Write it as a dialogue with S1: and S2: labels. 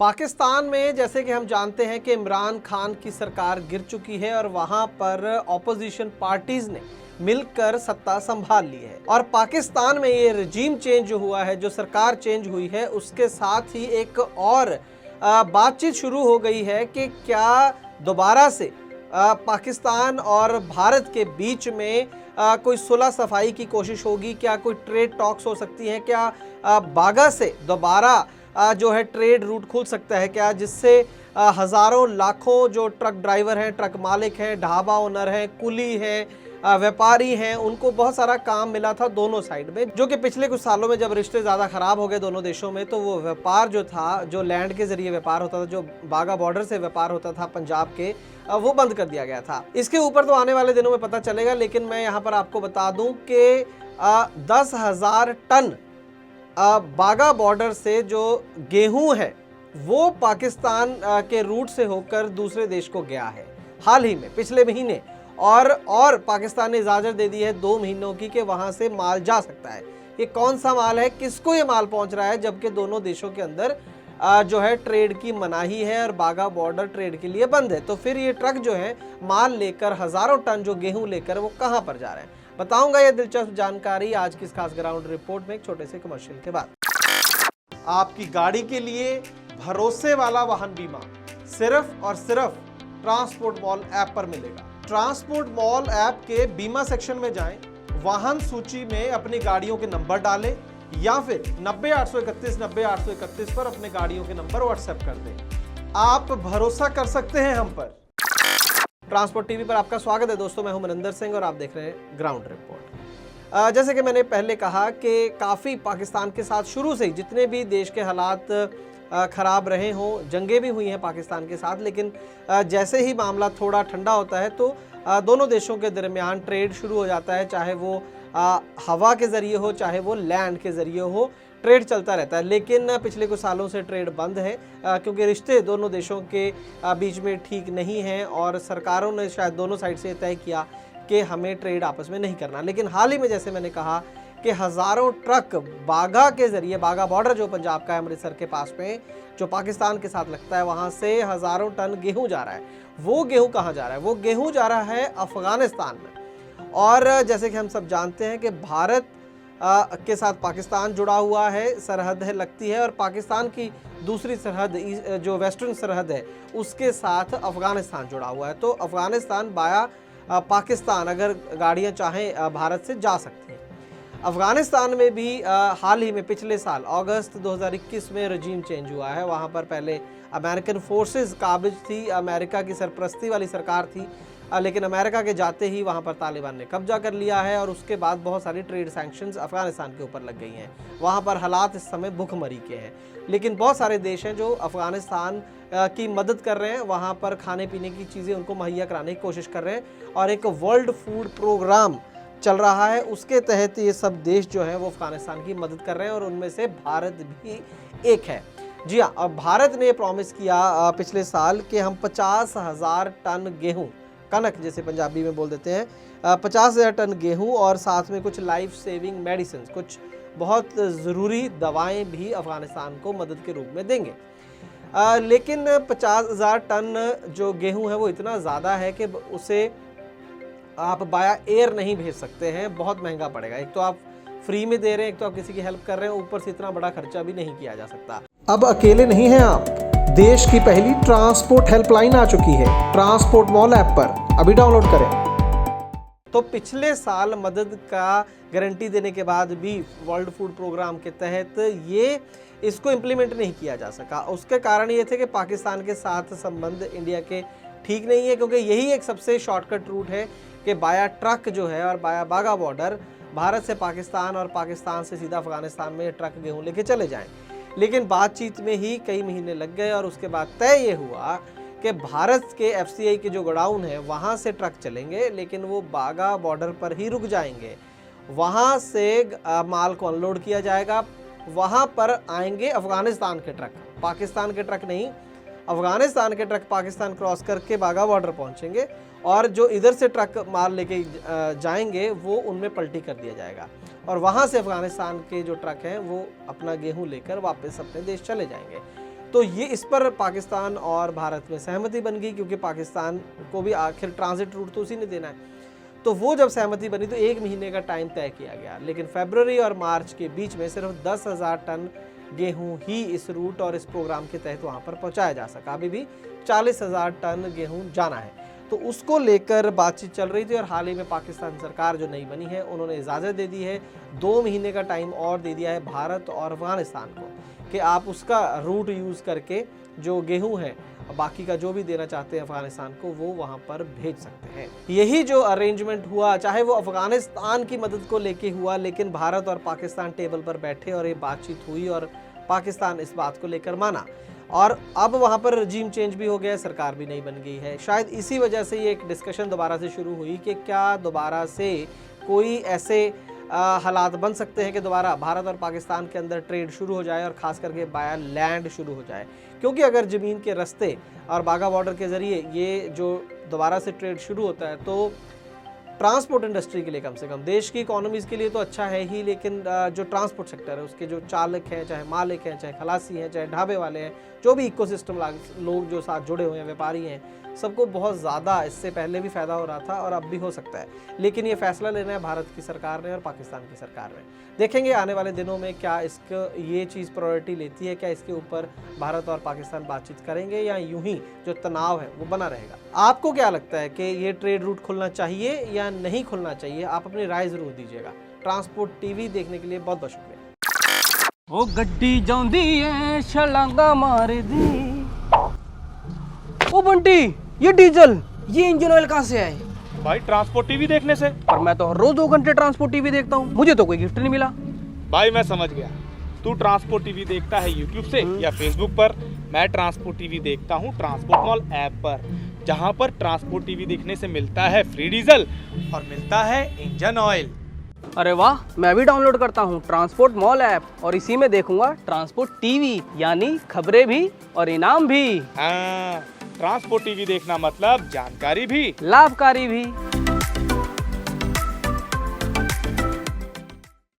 S1: पाकिस्तान में जैसे कि हम जानते हैं कि इमरान खान की सरकार गिर चुकी है और वहां पर ऑपोजिशन पार्टीज ने मिलकर सत्ता संभाल ली है। और पाकिस्तान में ये रजीम चेंज जो हुआ है, जो सरकार चेंज हुई है, उसके साथ ही एक और बातचीत शुरू हो गई है कि क्या दोबारा से पाकिस्तान और भारत के बीच में कोई सुलह सफाई की कोशिश होगी, क्या कोई ट्रेड टॉक्स हो सकती हैं, क्या बागा से दोबारा जो है ट्रेड रूट खुल सकता है क्या, जिससे हज़ारों लाखों जो ट्रक ड्राइवर हैं, ट्रक मालिक हैं, ढाबा ओनर हैं, कुली हैं, व्यापारी हैं, उनको बहुत सारा काम मिला था दोनों साइड में, जो कि पिछले कुछ सालों में जब रिश्ते ज़्यादा ख़राब हो गए दोनों देशों में, तो वो व्यापार जो था, जो लैंड के ज़रिए व्यापार होता था, जो बागा बॉर्डर से व्यापार होता था पंजाब के, वो बंद कर दिया गया था। इसके ऊपर तो आने वाले दिनों में पता चलेगा, लेकिन मैं यहाँ पर आपको बता दूँ कि 10,000 टन बागा बॉर्डर से जो गेहूं है वो पाकिस्तान के रूट से होकर दूसरे देश को गया है हाल ही में, पिछले महीने। और पाकिस्तान ने इजाज़त दे दी है 2 महीनों की कि वहां से माल जा सकता है। ये कौन सा माल है, किसको ये माल पहुंच रहा है, जबकि दोनों देशों के अंदर जो है ट्रेड की मनाही है और बागा बॉर्डर ट्रेड के लिए बंद है। तो फिर ये ट्रक जो है माल लेकर, हज़ारों टन जो गेहूं लेकर, वो कहां पर जा रहे हैं, बताऊंगा ये दिलचस्प जानकारी आज की इस खास ग्राउंड रिपोर्ट में एक छोटे से कमर्शियल के बाद। आपकी गाड़ी के लिए भरोसे वाला वाहन बीमा सिर्फ और सिर्फ ट्रांसपोर्ट मॉल ऐप पर मिलेगा। ट्रांसपोर्ट मॉल ऐप के बीमा सेक्शन में जाएं, वाहन सूची में अपनी गाड़ियों के नंबर डालें या फिर 90-831 पर अपने गाड़ियों के नंबर व्हाट्सएप कर दें। आप भरोसा कर सकते हैं हम पर। ट्रांसपोर्ट टीवी पर आपका स्वागत है दोस्तों, मैं हूं मनिंदर सिंह और आप देख रहे हैं ग्राउंड रिपोर्ट। जैसे कि मैंने पहले कहा कि काफ़ी पाकिस्तान के साथ शुरू से ही जितने भी देश के हालात ख़राब रहे हों, जंगें भी हुई हैं पाकिस्तान के साथ, लेकिन जैसे ही मामला थोड़ा ठंडा होता है तो दोनों देशों के दरमियान ट्रेड शुरू हो जाता है, चाहे वो हवा के ज़रिए हो, चाहे वो लैंड के ज़रिए हो, ट्रेड चलता रहता है। लेकिन पिछले कुछ सालों से ट्रेड बंद है क्योंकि रिश्ते दोनों देशों के बीच में ठीक नहीं हैं और सरकारों ने शायद दोनों साइड से तय किया कि हमें ट्रेड आपस में नहीं करना। लेकिन हाल ही में जैसे मैंने कहा कि हज़ारों ट्रक बागा के ज़रिए, बागा बॉर्डर जो पंजाब का है अमृतसर के पास में, जो पाकिस्तान के साथ लगता है, वहाँ से हज़ारों टन गेहूँ जा रहा है। वो गेहूँ कहाँ जा रहा है? वो गेहूँ जा रहा है अफ़गानिस्तान में। और जैसे कि हम सब जानते हैं कि भारत के साथ पाकिस्तान जुड़ा हुआ है, सरहद है लगती है, और पाकिस्तान की दूसरी सरहद जो वेस्टर्न सरहद है उसके साथ अफ़गानिस्तान जुड़ा हुआ है। तो अफ़गानिस्तान बाया पाकिस्तान अगर गाड़ियाँ चाहें भारत से जा सकती हैं। अफ़गानिस्तान में भी हाल ही में पिछले साल अगस्त 2021 में रजीम चेंज हुआ है। वहाँ पर पहले अमेरिकन फोर्सेस काबिज थी, अमेरिका की सरपरस्ती वाली सरकार थी, लेकिन अमेरिका के जाते ही वहाँ पर तालिबान ने कब्जा कर लिया है और उसके बाद बहुत सारी ट्रेड सैंक्शंस अफ़गानिस्तान के ऊपर लग गई हैं। वहाँ पर हालात इस समय भुखमरी के हैं, लेकिन बहुत सारे देश हैं जो अफ़गानिस्तान की मदद कर रहे हैं, वहाँ पर खाने पीने की चीज़ें उनको मुहैया कराने की कोशिश कर रहे हैं और एक वर्ल्ड फूड प्रोग्राम चल रहा है, उसके तहत ये सब देश जो है वो अफ़गानिस्तान की मदद कर रहे हैं और उनमें से भारत भी एक है। जी हाँ, अब भारत ने प्रॉमिस किया पिछले साल कि हम 50,000 टन गेहूँ, कनक जैसे पंजाबी में बोल देते हैं, 50,000 टन गेहूँ और साथ में कुछ लाइफ सेविंग मेडिसिन, कुछ बहुत ज़रूरी दवाएं भी अफ़गानिस्तान को मदद के रूप में देंगे। लेकिन 50,000 टन जो गेहूँ है वो इतना ज़्यादा है कि उसे आप बाया एयर नहीं भेज सकते हैं, बहुत महंगा पड़ेगा। एक तो आप फ्री में दे रहे हैं, एक तो आप किसी की हेल्प कर रहे हैं, ऊपर से इतना बड़ा खर्चा भी नहीं किया जा सकता। अब अकेले नहीं हैं आप, देश की पहली ट्रांसपोर्ट हेल्पलाइन आ चुकी है ट्रांसपोर्ट मॉल ऐप पर, अभी डाउनलोड करें। तो पिछले साल मदद का गारंटी देने के बाद भी वर्ल्ड फूड प्रोग्राम के तहत ये इसको इम्प्लीमेंट नहीं किया जा सका। उसके कारण ये थे कि पाकिस्तान के साथ संबंध इंडिया के ठीक नहीं है, क्योंकि यही एक सबसे शॉर्टकट रूट है कि बाया ट्रक जो है और बाया बागा बॉर्डर भारत से पाकिस्तान और पाकिस्तान से सीधा अफ़गानिस्तान में ट्रक गेहूँ लेके चले जाएं। लेकिन बातचीत में ही कई महीने लग गए और उसके बाद तय ये हुआ कि भारत के FCI के जो गोडाउन है वहाँ से ट्रक चलेंगे, लेकिन वो बागा बॉर्डर पर ही रुक जाएंगे। वहाँ से माल को अनलोड किया जाएगा, वहाँ पर आएंगे अफ़गानिस्तान के ट्रक, पाकिस्तान के ट्रक नहीं। अफ़गानिस्तान के ट्रक पाकिस्तान क्रॉस करके बागा बॉर्डर पहुँचेंगे और जो इधर से ट्रक माल लेके जाएंगे वो उनमें पलटी कर दिया जाएगा और वहाँ से अफ़गानिस्तान के जो ट्रक हैं वो अपना गेहूँ लेकर वापस अपने देश चले जाएंगे। तो ये इस पर पाकिस्तान और भारत में सहमति बन गई, क्योंकि पाकिस्तान को भी आखिर ट्रांजिट रूट तो उसी ने देना है। तो वो जब सहमति बनी तो 1 महीने का टाइम तय किया गया, लेकिन फरवरी और मार्च के बीच में सिर्फ 10,000 टन गेहूं ही इस रूट और इस प्रोग्राम के तहत वहां पर पहुंचाया जा सका। अभी भी 40,000 टन गेहूं जाना है, तो उसको लेकर बातचीत चल रही थी। और हाल ही में पाकिस्तान सरकार जो नई बनी है उन्होंने इजाज़त दे दी है, 2 महीने का टाइम और दे दिया है भारत और अफगानिस्तान को कि आप उसका रूट यूज़ करके जो गेहूं है बाकी का जो भी देना चाहते हैं अफगानिस्तान को वो वहां पर भेज सकते हैं। यही जो अरेंजमेंट हुआ, चाहे वो अफगानिस्तान की मदद को लेके हुआ, लेकिन भारत और पाकिस्तान टेबल पर बैठे और ये बातचीत हुई और पाकिस्तान इस बात को लेकर माना। और अब वहां पर रजीम चेंज भी हो गया, सरकार भी नई बन गई है। शायद इसी वजह से ये एक डिस्कशन दोबारा से शुरू हुई कि क्या दोबारा से कोई ऐसे हालात बन सकते हैं कि दोबारा भारत और पाकिस्तान के अंदर ट्रेड शुरू हो जाए और ख़ास करके बाय लैंड शुरू हो जाए। क्योंकि अगर ज़मीन के रास्ते और बाघा बॉर्डर के ज़रिए ये जो दोबारा से ट्रेड शुरू होता है तो ट्रांसपोर्ट इंडस्ट्री के लिए, कम से कम देश की इकोनॉमीज़ के लिए तो अच्छा है ही, लेकिन जो ट्रांसपोर्ट सेक्टर है उसके जो चालक हैं, चाहे मालिक हैं, चाहे खलासी हैं, चाहे ढाबे वाले हैं, जो भी इकोसिस्टम लोग जो साथ जुड़े हुए हैं, व्यापारी हैं, सबको बहुत ज़्यादा इससे पहले भी फ़ायदा हो रहा था और अब भी हो सकता है। लेकिन ये फैसला लेना है भारत की सरकार ने और पाकिस्तान की सरकार ने। देखेंगे आने वाले दिनों में क्या ये चीज़ प्रायोरिटी लेती है, क्या इसके ऊपर भारत और पाकिस्तान बातचीत करेंगे या यूं ही जो तनाव है वो बना रहेगा। आपको क्या लगता है कि ये ट्रेड रूट खुलना चाहिए या नहीं खुलना चाहिए? आप अपनी राय ज़रूर दीजिएगा। ट्रांसपोर्ट टीवी देखने के लिए बहुत बहुत शुक्रिया।
S2: ओ गड्डी जांदी है छलांगा मार दी। ओ बंटी, ये डीजल, ये इंजन ऑयल कहाँ से आए?
S3: भाई ट्रांसपोर्ट टीवी देखने से।
S2: पर मैं तो हर रोज 2 घंटे ट्रांसपोर्ट टीवी देखता हूँ, मुझे तो कोई गिफ्ट नहीं मिला।
S3: भाई मैं समझ गया, तू ट्रांसपोर्ट टीवी देखता है यूट्यूब से या फेसबुक पर। मैं ट्रांसपोर्ट टीवी देखता हूँ ट्रांसपोर्ट मॉल ऐप पर, जहाँ पर ट्रांसपोर्ट टीवी देखने से मिलता है फ्री डीजल और मिलता है इंजन ऑयल।
S2: अरे वाह, मैं भी डाउनलोड करता हूँ ट्रांसपोर्ट मॉल ऐप और इसी में देखूंगा ट्रांसपोर्ट टीवी, यानी खबरें भी और इनाम भी।
S3: हाँ, ट्रांसपोर्ट टीवी देखना मतलब जानकारी भी,
S2: लाभकारी भी।